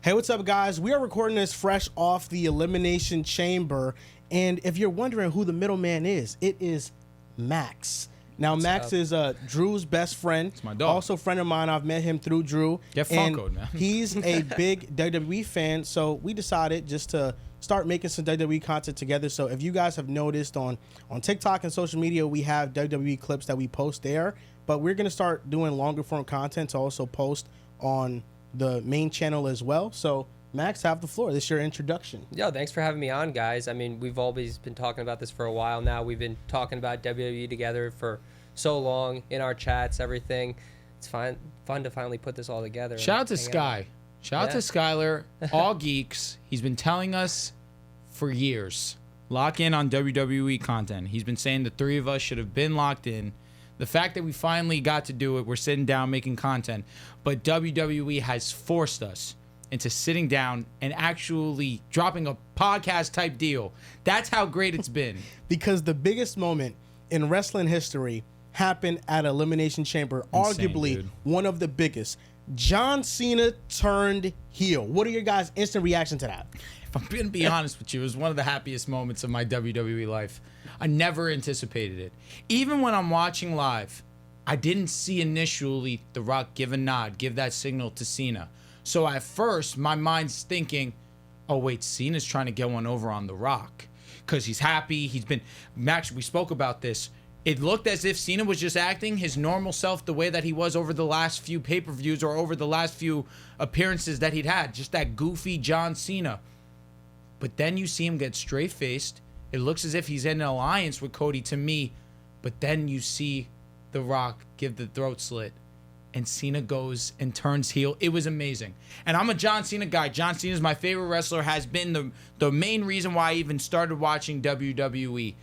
Hey, what's up, guys? We are recording this fresh off the Elimination Chamber, and if you're wondering who the middleman is, it is Max. Now, Max is Drew's best friend. It's my dog. Also a friend of mine. I've met him through Drew. Get Funko'd, man. He's a big WWE fan, so we decided just to start making some WWE content together. So if you guys have noticed on TikTok and social media, we have WWE clips that we post there, but we're going to start doing longer form content to also post on the main channel as well. So Max, have the floor. This is your introduction. Yo, thanks for having me on, guys. I mean, we've always been talking about this for a while now. We've been talking about WWE together for so long in our chats, everything. It's fun to finally put this all together. Shout out to Sky. Shout out to Skyler, all geeks. He's been telling us for years, lock in on WWE content. He's been saying the three of us should have been locked in. The fact that we finally got to do it, we're sitting down making content, but WWE has forced us into sitting down and actually dropping a podcast type deal. That's how great it's been. Because the biggest moment in wrestling history happened at Elimination Chamber, Insane, arguably dude. one of the biggest. John Cena turned heel. What are your guys' instant reaction to that? If I'm going to be honest with you, it was one of the happiest moments of my WWE life. I never anticipated it. Even when I'm watching live, I didn't see initially The Rock give a nod, give that signal to Cena. So at first, my mind's thinking, oh, wait, Cena's trying to get one over on The Rock because he's happy. He's been, Max, we spoke about this. It looked as if Cena was just acting his normal self the way that he was over the last few pay-per-views or over the last few appearances that he'd had. Just that goofy John Cena. But then you see him get straight-faced. It looks as if he's in an alliance with Cody to me. But then you see The Rock give the throat slit. And Cena goes and turns heel. It was amazing. And I'm a John Cena guy. John Cena is my favorite wrestler, has been the main reason why I even started watching WWE.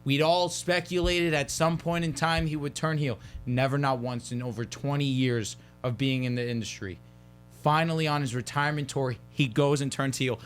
We'd all speculated at some point in time he would turn heel. Never, not once in over 20 years of being in the industry. Finally, on his retirement tour, he goes and turns heel.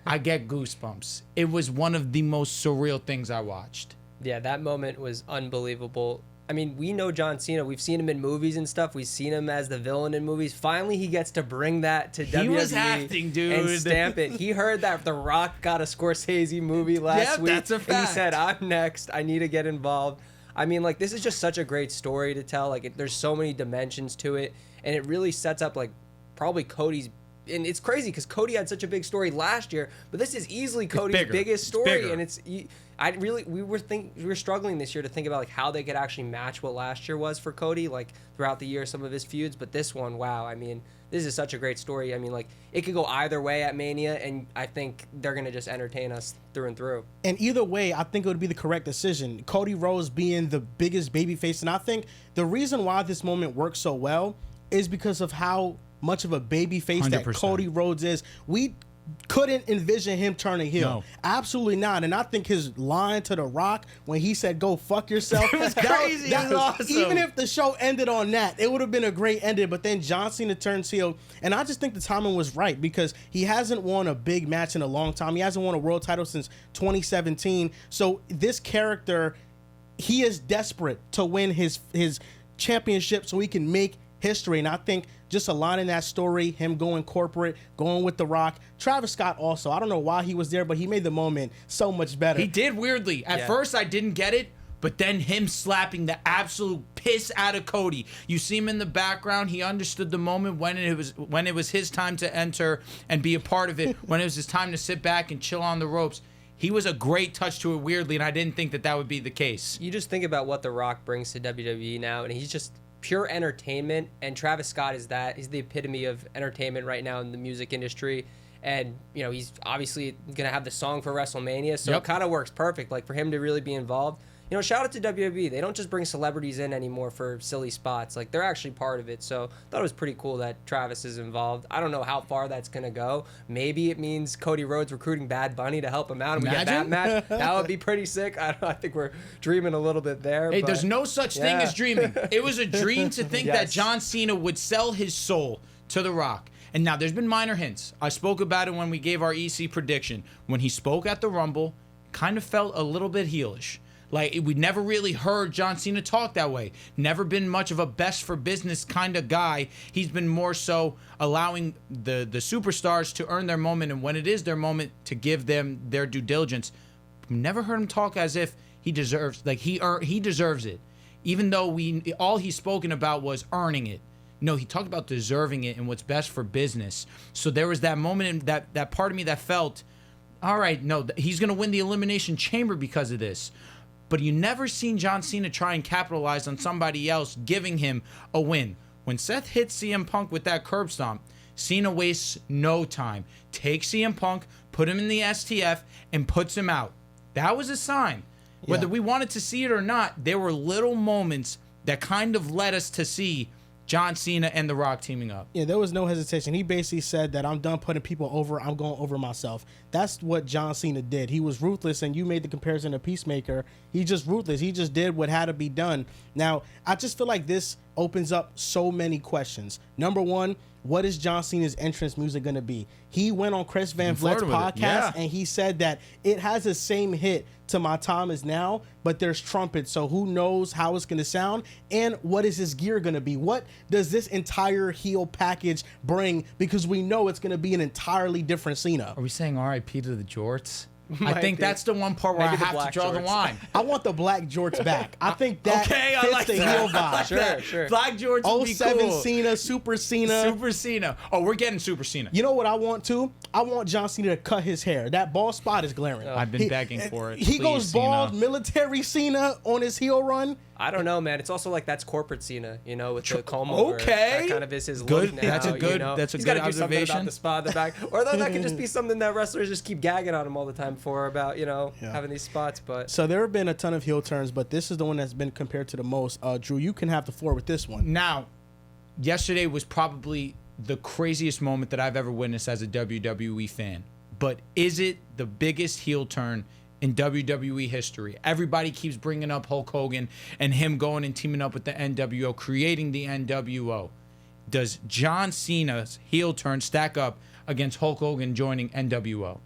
I get goosebumps. It was one of the most surreal things I watched. Yeah, that moment was unbelievable. I mean, we know John Cena. We've seen him in movies and stuff. We've seen him as the villain in movies. Finally, he gets to bring that to WWE. He was acting, dude. And stamp it. He heard that The Rock got a Scorsese movie last week. That's a fact. And he said, I'm next. I need to get involved. I mean, like, this is just such a great story to tell. Like, there's so many dimensions to it. And it really sets up, like, probably Cody's. And it's crazy because Cody had such a big story last year, but this is easily Cody's biggest story. And we were struggling this year to think about like how they could actually match what last year was for Cody, like throughout the year, some of his feuds. But this one, wow! I mean, this is such a great story. I mean, like it could go either way at Mania, and I think they're gonna just entertain us through and through. And either way, I think it would be the correct decision. Cody Rhodes being the biggest babyface, and I think the reason why this moment works so well is because of how much of a babyface that Cody Rhodes is. We couldn't envision him turning heel. No. Absolutely not. And I think his line to The Rock when he said, go fuck yourself. It was crazy. It was awesome. Even if the show ended on that, it would have been a great ending. But then John Cena turns heel. And I just think the timing was right because he hasn't won a big match in a long time. He hasn't won a world title since 2017. So this character, he is desperate to win his championship so he can make history. And I think just aligning that story, him going corporate, going with The Rock. Travis Scott also, I don't know why he was there, but he made the moment so much better. He did weirdly. At first I didn't get it, but then him slapping the absolute piss out of Cody. You see him in the background. He understood the moment when it was his time to enter and be a part of it, when it was his time to sit back and chill on the ropes. He was a great touch to it weirdly, and I didn't think that would be the case. You just think about what The Rock brings to WWE now, and he's just pure entertainment, and Travis Scott is that. He's the epitome of entertainment right now in the music industry, and you know he's obviously gonna have the song for WrestleMania, so it kind of works perfect, like for him to really be involved. You know, shout out to WWE. They don't just bring celebrities in anymore for silly spots. Like, they're actually part of it. So, I thought it was pretty cool that Travis is involved. I don't know how far that's going to go. Maybe it means Cody Rhodes recruiting Bad Bunny to help him out and we get that match. That would be pretty sick. I think we're dreaming a little bit there. Hey, there's no such thing as dreaming. It was a dream to think that John Cena would sell his soul to The Rock. And now, there's been minor hints. I spoke about it when we gave our EC prediction. When he spoke at the Rumble, kind of felt a little bit heelish. Like, we never really heard John Cena talk that way. Never been much of a best for business kind of guy. He's been more so allowing the superstars to earn their moment, and when it is their moment, to give them their due diligence. Never heard him talk as if he deserves, like he deserves it. Even though all he's spoken about was earning it. No, he talked about deserving it and what's best for business. So there was that moment in that part of me that felt, all right, no, he's going to win the Elimination Chamber because of this. But you never seen John Cena try and capitalize on somebody else giving him a win. When Seth hits CM Punk with that curb stomp, Cena wastes no time. Takes CM Punk, put him in the STF, and puts him out. That was a sign. Whether we wanted to see it or not, there were little moments that kind of led us to see John Cena and The Rock teaming up. Yeah, there was no hesitation. He basically said that I'm done putting people over. I'm going over myself. That's what John Cena did. He was ruthless, and you made the comparison to Peacemaker. He just ruthless. He just did what had to be done. Now, I just feel like this opens up so many questions. Number one, what is John Cena's entrance music going to be? He went on Chris Van Vlet's podcast, and he said that it has the same hit to My Time Is Now, but there's trumpets, so who knows how it's going to sound, and what is his gear going to be? What does this entire heel package bring? Because we know it's going to be an entirely different Cena. Are we saying R.I.P. to the jorts? I think that's the one part where I have to draw the line. I want the black jorts back. I think that fits the heel vibe. Sure. Black George would be 07 cool. Cena, Super Cena. Super Cena. Oh, we're getting Super Cena. You know what I want too? I want John Cena to cut his hair. That bald spot is glaring. I've been begging for it. He Please, goes bald, Cena. military Cena on his heel run. I don't know, man. It's also like that's corporate Cena, you know, with the comb over. Okay. That kind of is his Good. look now. That's a good- You know? that's a He's good gotta do something observation. about the spot in the back, or that could just be something that wrestlers just keep gagging on him all the time for about, you know, having these spots. But So there have been a ton of heel turns, but this is the one that's been compared to the most. Drew, you can have the floor with this one. Now, yesterday was probably the craziest moment that I've ever witnessed as a WWE fan. But is it the biggest heel turn in WWE history? Everybody keeps bringing up Hulk Hogan and him going and teaming up with the NWO, creating the NWO. Does John Cena's heel turn stack up against Hulk Hogan joining NWO?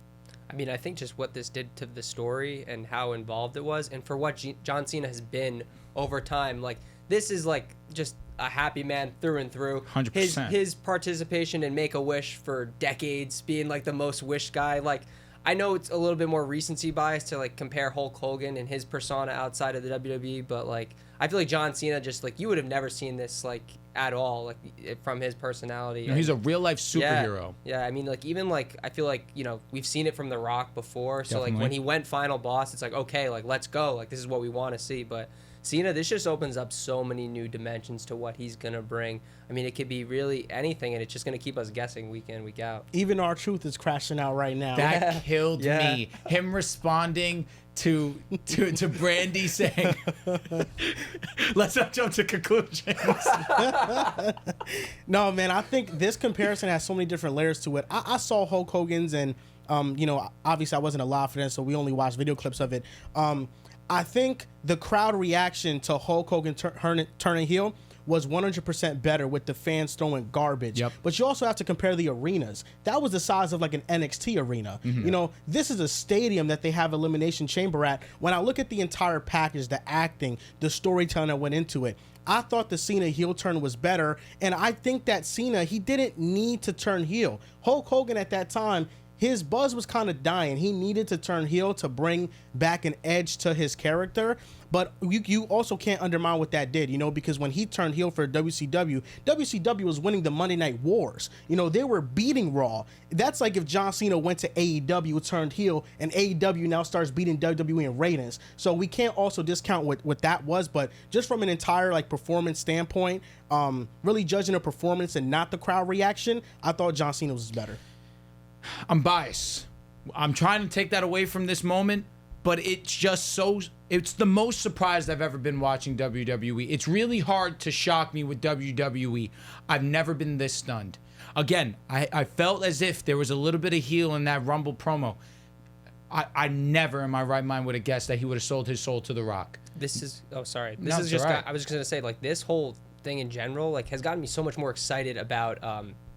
I mean, I think just what this did to the story and how involved it was, and for what John Cena has been over time, like this is like just a happy man through and through. 100%. His participation in Make-A-Wish for decades, being like the most wished guy. Like, I know it's a little bit more recency bias to like compare Hulk Hogan and his persona outside of the WWE, but like I feel like John Cena just like you would have never seen this like at all, like from his personality. You know, he's a real life superhero. Yeah, I mean, like even like I feel like, you know, we've seen it from The Rock before, so Definitely. like when he went final boss, it's like okay, like let's go, like this is what we want to see. But Cena, this just opens up so many new dimensions to what he's gonna bring. I mean, it could be really anything, and it's just gonna keep us guessing week in, week out. Even R-Truth is crashing out right now. That killed Yeah. me. Him responding to Brandy saying, "Let's not jump to conclusions." No, man, I think this comparison has so many different layers to it. I saw Hulk Hogan's, and you know, obviously I wasn't alive for that, so we only watched video clips of it. I think the crowd reaction to Hulk Hogan turning heel was 100% better with the fans throwing garbage. Yep. But you also have to compare the arenas. That was the size of like an NXT arena. You know, this is a stadium that they have Elimination Chamber at. When I look at the entire package, the acting, the storytelling that went into it, I thought the Cena heel turn was better. And I think that Cena, he didn't need to turn heel. Hulk Hogan at that time, his buzz was kind of dying. He needed to turn heel to bring back an edge to his character. But you also can't undermine what that did, you know, because when he turned heel for WCW, WCW was winning the Monday Night Wars. You know, they were beating Raw. That's like if John Cena went to AEW, turned heel, and AEW now starts beating WWE in ratings. So we can't also discount what that was. But just from an entire like performance standpoint, really judging the performance and not the crowd reaction, I thought John Cena was better. I'm biased. I'm trying to take that away from this moment, but it's just so. It's the most surprised I've ever been watching WWE. It's really hard to shock me with WWE. I've never been this stunned. Again, I felt as if there was a little bit of heel in that Rumble promo. I never in my right mind would have guessed that he would have sold his soul to The Rock. This is sorry. No, This is it's just all right. I was just gonna say like this whole thing in general like has gotten me so much more excited about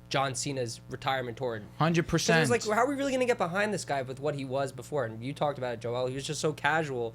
John Cena's retirement tour. 100%. It was like, how are we really going to get behind this guy with what he was before? And you talked about it, Joel. He was just so casual,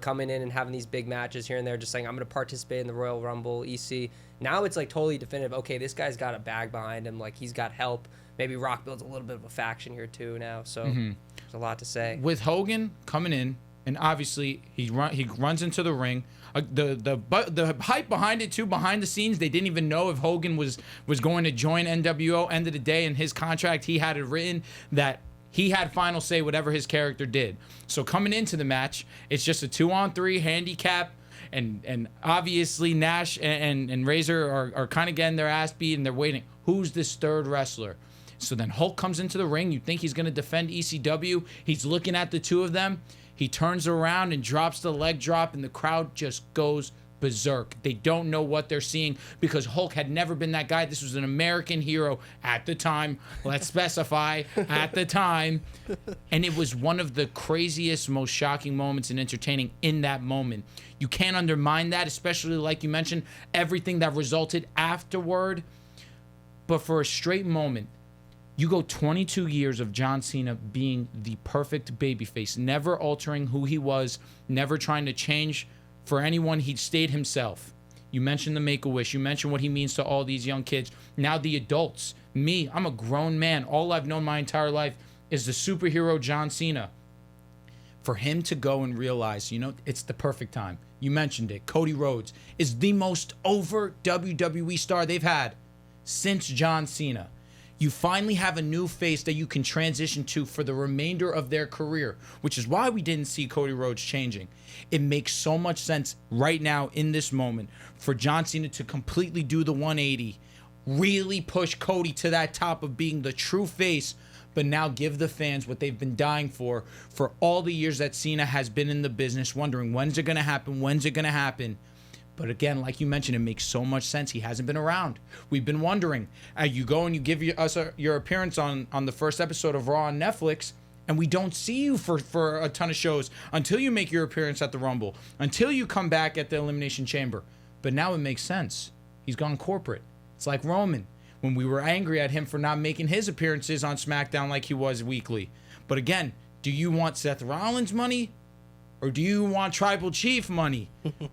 coming in and having these big matches here and there, just saying, I'm going to participate in the Royal Rumble, EC. Now it's like totally definitive. Okay, this guy's got a bag behind him. Like, he's got help. Maybe Rock builds a little bit of a faction here too now. So there's a lot to say. With Hogan coming in, and obviously he runs into the ring. The hype behind it too, behind the scenes, they didn't even know if Hogan was going to join NWO. End of the day, in his contract, he had it written that he had final say whatever his character did. So coming into the match, it's just a 2-on-3 handicap, and obviously Nash and Razor are kind of getting their ass beat, and they're waiting. Who's this third wrestler? So then Hulk comes into the ring. You think he's going to defend ECW. He's looking at the two of them. He turns around and drops the leg drop, and the crowd just goes berserk. They don't know what they're seeing because Hulk had never been that guy. This was an American hero at the time. Let's specify, at the time. And it was one of the craziest, most shocking moments and entertaining in that moment. You can't undermine that, especially like you mentioned, everything that resulted afterward. But for a straight moment, you go 22 years of John Cena being the perfect babyface, never altering who he was, never trying to change for anyone. He stayed himself. You mentioned the Make-A-Wish. You mentioned what he means to all these young kids. Now the adults. Me, I'm a grown man. All I've known my entire life is the superhero John Cena. For him to go and realize, it's the perfect time. You mentioned it. Cody Rhodes is the most over WWE star they've had since John Cena. You finally have a new face that you can transition to for the remainder of their career, which is why we didn't see Cody Rhodes changing. It makes so much sense right now in this moment for John Cena to completely do the 180, really push Cody to that top of being the true face, but now give the fans what they've been dying for all the years that Cena has been in the business, wondering when's it going to happen, when's it going to happen. But again, like you mentioned, it makes so much sense. He hasn't been around. We've been wondering. You go and you give us your appearance on the first episode of Raw on Netflix, and we don't see you for a ton of shows until you make your appearance at the Rumble, until you come back at the Elimination Chamber. But now it makes sense. He's gone corporate. It's like Roman, when we were angry at him for not making his appearances on SmackDown like he was weekly. But again, do you want Seth Rollins money? Or do you want Tribal Chief money?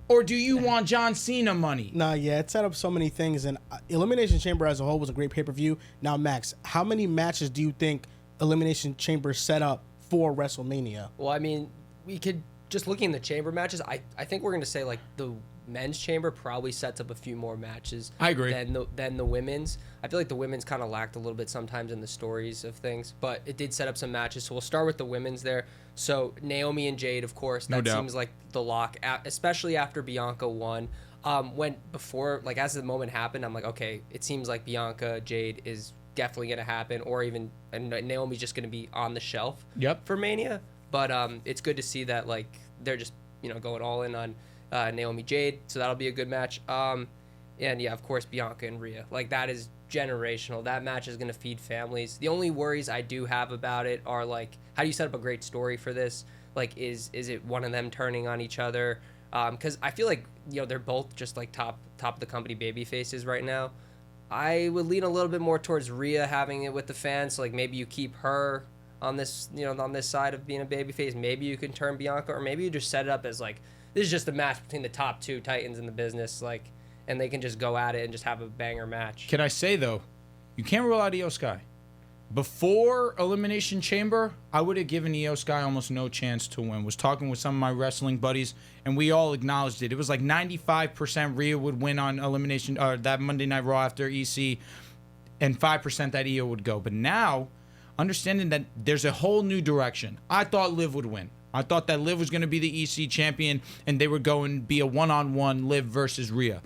Or do you want John Cena money? Nah, yeah, it set up so many things. And Elimination Chamber as a whole was a great pay-per-view. Now, Max, how many matches do you think Elimination Chamber set up for WrestleMania? Well, I mean, we could, just looking at the chamber matches, I think we're going to say, like, the men's chamber probably sets up a few more matches. I agree. Than the women's. I feel like the women's kind of lacked a little bit sometimes in the stories of things, but it did set up some matches. So we'll start with the women's there. So Naomi and Jade, of course, that seems like the lock, especially after Bianca won. As the moment happened, I'm like, okay, it seems like Bianca Jade is definitely going to happen, or even and Naomi's just going to be on the shelf. Yep. For Mania. But it's good to see that like they're just going all in on Naomi Jade, so that'll be a good match. And yeah, of course, Bianca and Rhea. Like, that is generational. That match is going to feed families. The only worries I do have about it are, like, how do you set up a great story for this? Like, is it one of them turning on each other? Because I feel like, they're both just, like, top of the company baby faces right now. I would lean a little bit more towards Rhea having it with the fans. So, like, maybe you keep her on this, on this side of being a baby face. Maybe you can turn Bianca, or maybe you just set it up as, like, this is just a match between the top two titans in the business, like, and they can just go at it and just have a banger match. Can I say, though, you can't rule out Io Sky. Before Elimination Chamber, I would have given Io Sky almost no chance to win. Was talking with some of my wrestling buddies, and we all acknowledged it. It was like 95% Rhea would win on Elimination, that Monday Night Raw after EC, and 5% that Io would go. But now, understanding that there's a whole new direction, I thought Liv would win. I thought that Liv was going to be the EC champion, and they were going to be a one-on-one Liv versus Rhea.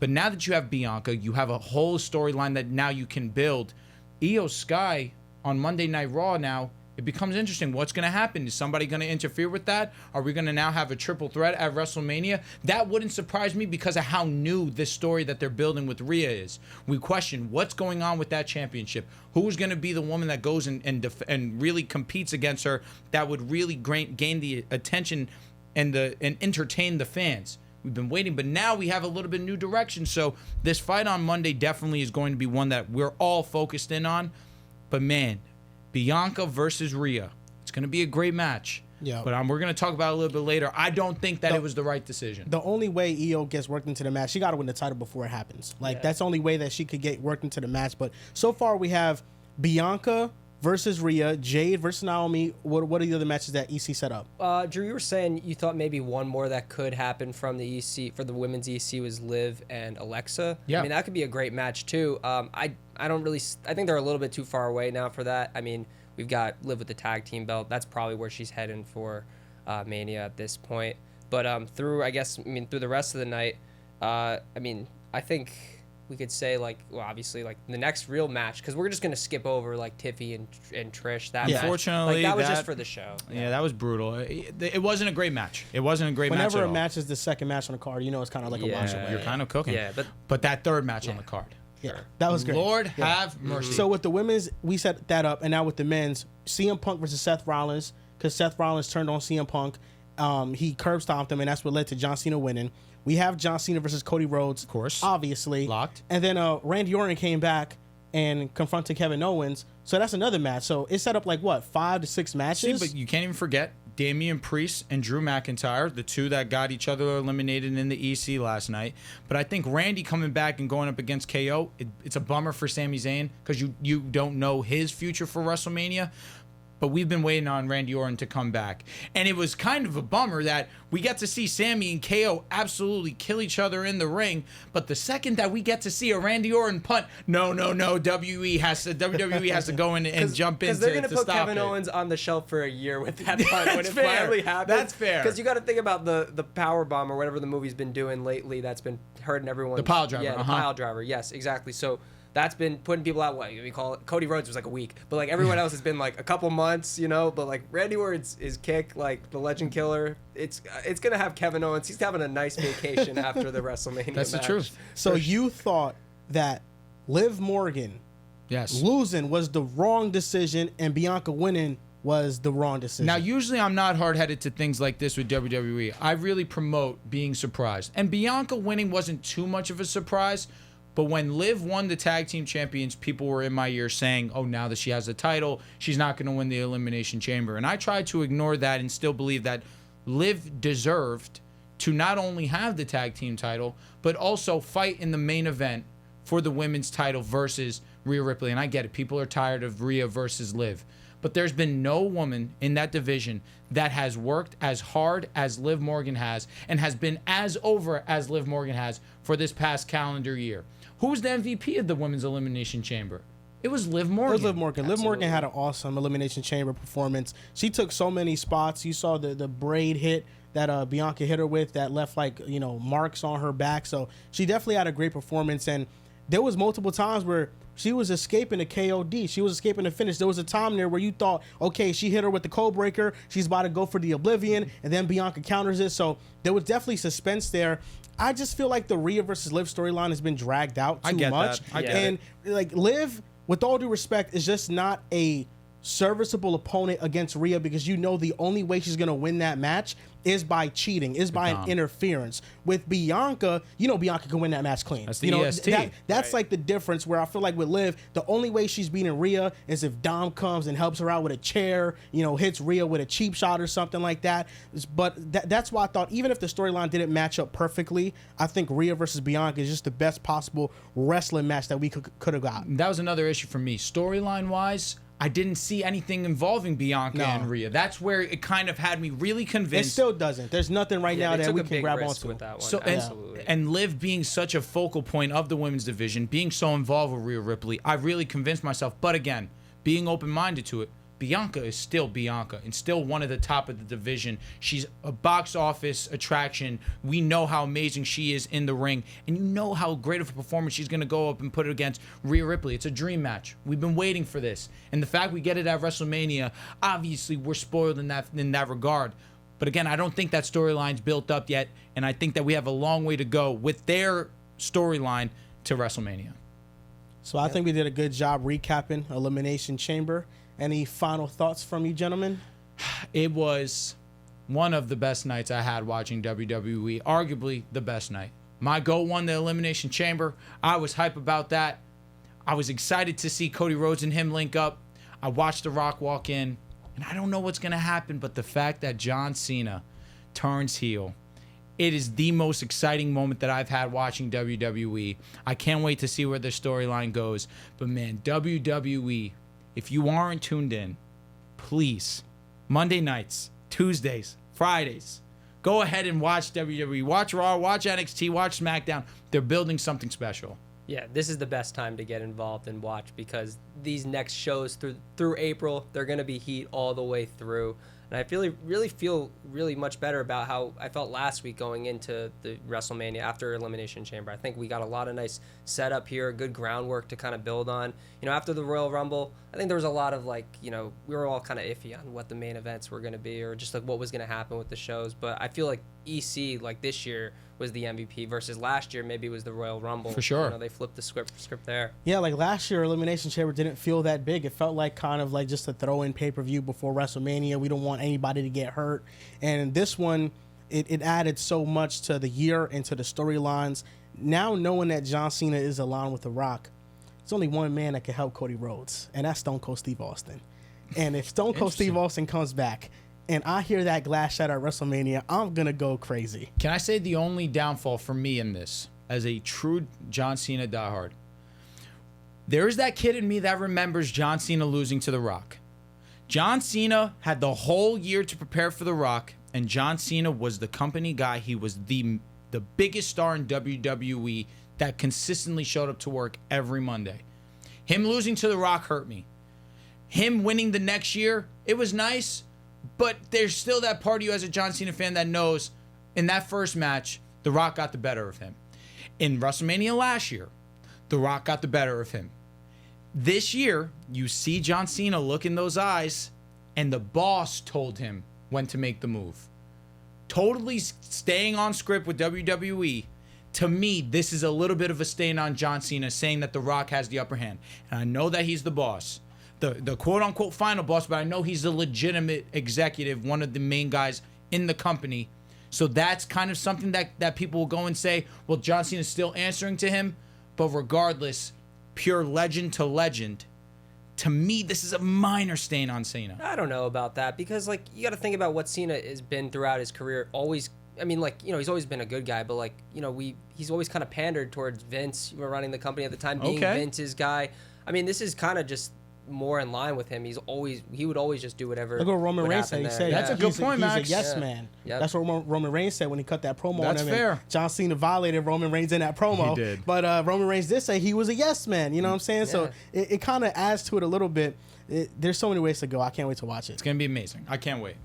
But now that you have Bianca, you have a whole storyline that now you can build. Io Sky on Monday Night Raw now, it becomes interesting. What's going to happen? Is somebody going to interfere with that? Are we going to now have a triple threat at WrestleMania? That wouldn't surprise me because of how new this story that they're building with Rhea is. We question what's going on with that championship. Who's going to be the woman that goes and really competes against her that would really gain the attention and entertain the fans? We've been waiting, but now we have a little bit new direction. So this fight on Monday definitely is going to be one that we're all focused in on. But man, Bianca versus Rhea, it's going to be a great match. Yeah. But we're going to talk about it a little bit later. I don't think that it was the right decision. The only way Io gets worked into the match, she got to win the title before it happens. Like, that's the only way that she could get worked into the match. But so far, we have Bianca versus Rhea, Jade versus Naomi. What are the other matches that EC set up? Drew, you were saying you thought maybe one more that could happen from the EC for the women's EC was Liv and Alexa. Yeah. I mean, that could be a great match too. I don't really. I think they're a little bit too far away now for that. I mean, we've got Liv with the tag team belt. That's probably where she's heading for Mania at this point. But through the rest of the night, I think we could say obviously the next real match, because we're just gonna skip over Tiffy and Trish. That match. Unfortunately, that was just for the show. Yeah, that was brutal. It wasn't a great match. It wasn't a great match. Whenever at a all. match is the second match on the card, it's kind of like a watch away. You're kind of cooking. Yeah, but that third match on the card. Yeah, that was great. Lord have mercy. So with the women's, we set that up, and now with the men's, CM Punk versus Seth Rollins, because Seth Rollins turned on CM Punk. He curb stomped him, and that's what led to John Cena winning. We have John Cena versus Cody Rhodes, Of course. obviously Locked. And then Randy Orton came back and confronted Kevin Owens, so that's another match. So it set up 5 to 6 matches. See, but you can't even forget Damian Priest and Drew McIntyre, the two that got each other eliminated in the EC last night. But I think Randy coming back and going up against KO, it's a bummer for Sami Zayn because you don't know his future for WrestleMania. But we've been waiting on Randy Orton to come back. And it was kind of a bummer that we get to see Sammy and KO absolutely kill each other in the ring. But the second that we get to see a Randy Orton punt, no, WWE has to go in and jump in to stop it. Because they're going to put Kevin Owens on the shelf for a year with that punt when it finally happens. That's fair. Because you got to think about the power bomb or whatever the movie's been doing lately that's been hurting everyone. The pile driver. Yeah, the pile driver. Yes, exactly. So that's been putting people out. What we call it? Cody Rhodes was a week, but everyone else has been a couple months, But Randy Orton's is kick, the Legend Killer. It's gonna have Kevin Owens. He's having a nice vacation after the WrestleMania. That's the match. truth. So you thought that Liv Morgan losing was the wrong decision, and Bianca winning was the wrong decision. Now, usually I'm not hard-headed to things like this with WWE. I really promote being surprised. And Bianca winning wasn't too much of a surprise. But when Liv won the tag team champions, people were in my ear saying, oh, now that she has the title, she's not going to win the Elimination Chamber. And I tried to ignore that and still believe that Liv deserved to not only have the tag team title, but also fight in the main event for the women's title versus Rhea Ripley. And I get it. People are tired of Rhea versus Liv. But there's been no woman in that division that has worked as hard as Liv Morgan has and has been as over as Liv Morgan has for this past calendar year. Who was the MVP of the Women's Elimination Chamber? It was Liv Morgan. It was Liv Morgan. Absolutely. Liv Morgan had an awesome Elimination Chamber performance. She took so many spots. You saw the braid hit that Bianca hit her with that left marks on her back. So she definitely had a great performance. And there was multiple times where she was escaping the KOD. She was escaping the finish. There was a time there where you thought, okay, she hit her with the code breaker. She's about to go for the Oblivion, and then Bianca counters it. So there was definitely suspense there. I just feel like the Rhea versus Liv storyline has been dragged out too much. I get and Liv, with all due respect, is just not a serviceable opponent against Rhea because the only way she's going to win that match is by cheating, is by an interference. With Bianca, Bianca can win that match clean. That's the EST. That's the difference where I feel like with Liv, the only way she's beating Rhea is if Dom comes and helps her out with a chair, hits Rhea with a cheap shot or something like that. But that's why I thought even if the storyline didn't match up perfectly, I think Rhea versus Bianca is just the best possible wrestling match that we could have got. That was another issue for me. Storyline-wise, I didn't see anything involving Bianca and Rhea. That's where it kind of had me really convinced. It still doesn't. There's nothing right now that we can grab onto. With that one. So Absolutely. and Liv being such a focal point of the women's division, being so involved with Rhea Ripley, I really convinced myself. But again, being open-minded to it, Bianca is still Bianca and still one of the top of the division. She's a box office attraction. We know how amazing she is in the ring, and you know how great of a performance she's going to go up and put it against Rhea Ripley. It's a dream match. We've been waiting for this, and the fact we get it at WrestleMania, obviously we're spoiled in that regard. But again, I don't think that storyline's built up yet, and I think that we have a long way to go with their storyline to WrestleMania. So I think we did a good job recapping Elimination Chamber. Any final thoughts from you, gentlemen? It was one of the best nights I had watching WWE, arguably the best night. My GOAT won the Elimination Chamber. I was hype about that. I was excited to see Cody Rhodes and him link up. I watched The Rock walk in. And I don't know what's going to happen, but the fact that John Cena turns heel, it is the most exciting moment that I've had watching WWE. I can't wait to see where the storyline goes. But man, WWE, if you aren't tuned in, please, Monday nights, Tuesdays, Fridays, go ahead and watch WWE. Watch Raw, watch NXT, watch SmackDown. They're building something special. Yeah, this is the best time to get involved and watch because these next shows through April, they're going to be heat all the way through. And I really feel much better about how I felt last week going into the WrestleMania after Elimination Chamber. I think we got a lot of nice setup here, good groundwork to kind of build on. You know, after the Royal Rumble, I think there was a lot of like, you know, we were all kind of iffy on what the main events were going to be or just like what was going to happen with the shows. But I feel like EC, like this year, was the MVP versus last year maybe it was the Royal Rumble. For sure. You know, they flipped the script there. Yeah, like last year, Elimination Chamber didn't feel that big. It felt like kind of like just a throw-in pay-per-view before WrestleMania. We don't want anybody to get hurt. And this one, it added so much to the year and to the storylines. Now knowing that John Cena is aligned with The Rock, there's only one man that can help Cody Rhodes, and that's Stone Cold Steve Austin. And if Stone Cold Steve Austin comes back, and I hear that glass shatter at WrestleMania, I'm going to go crazy. Can I say the only downfall for me in this, as a true John Cena diehard, there's that kid in me that remembers John Cena losing to The Rock. John Cena had the whole year to prepare for The Rock, and John Cena was the company guy. He was the biggest star in WWE that consistently showed up to work every Monday. Him losing to The Rock hurt me. Him winning the next year, it was nice, but there's still that part of you as a John Cena fan that knows in that first match, The Rock got the better of him. In WrestleMania last year, The Rock got the better of him. This year, you see John Cena look in those eyes, and the boss told him when to make the move. Totally staying on script with WWE. To me, this is a little bit of a stain on John Cena, saying that The Rock has the upper hand. And I know that he's the boss. The quote-unquote final boss, but I know he's a legitimate executive, one of the main guys in the company. So that's kind of something that people will go and say, well, John Cena's still answering to him. But regardless, pure legend to legend, to me, this is a minor stain on Cena. I don't know about that because, like, you got to think about what Cena has been throughout his career. Always, I mean, like, you know, he's always been a good guy, but, like, you know, he's always kind of pandered towards Vince. You were running the company at the time, being Vince's guy. I mean, this is kind of just more in line with him. He would always just do whatever. Look what Roman Reigns said. He said that's a good point, Max. He's a yes man. Yep. That's what Roman Reigns said when he cut that promo That's on him. fair. And John Cena violated Roman Reigns in that promo. He did. But Roman Reigns did say he was a yes man. You know what I'm saying? Yeah. So it kind of adds to it a little bit. There's so many ways to go. I can't wait to watch it. It's going to be amazing. I can't wait.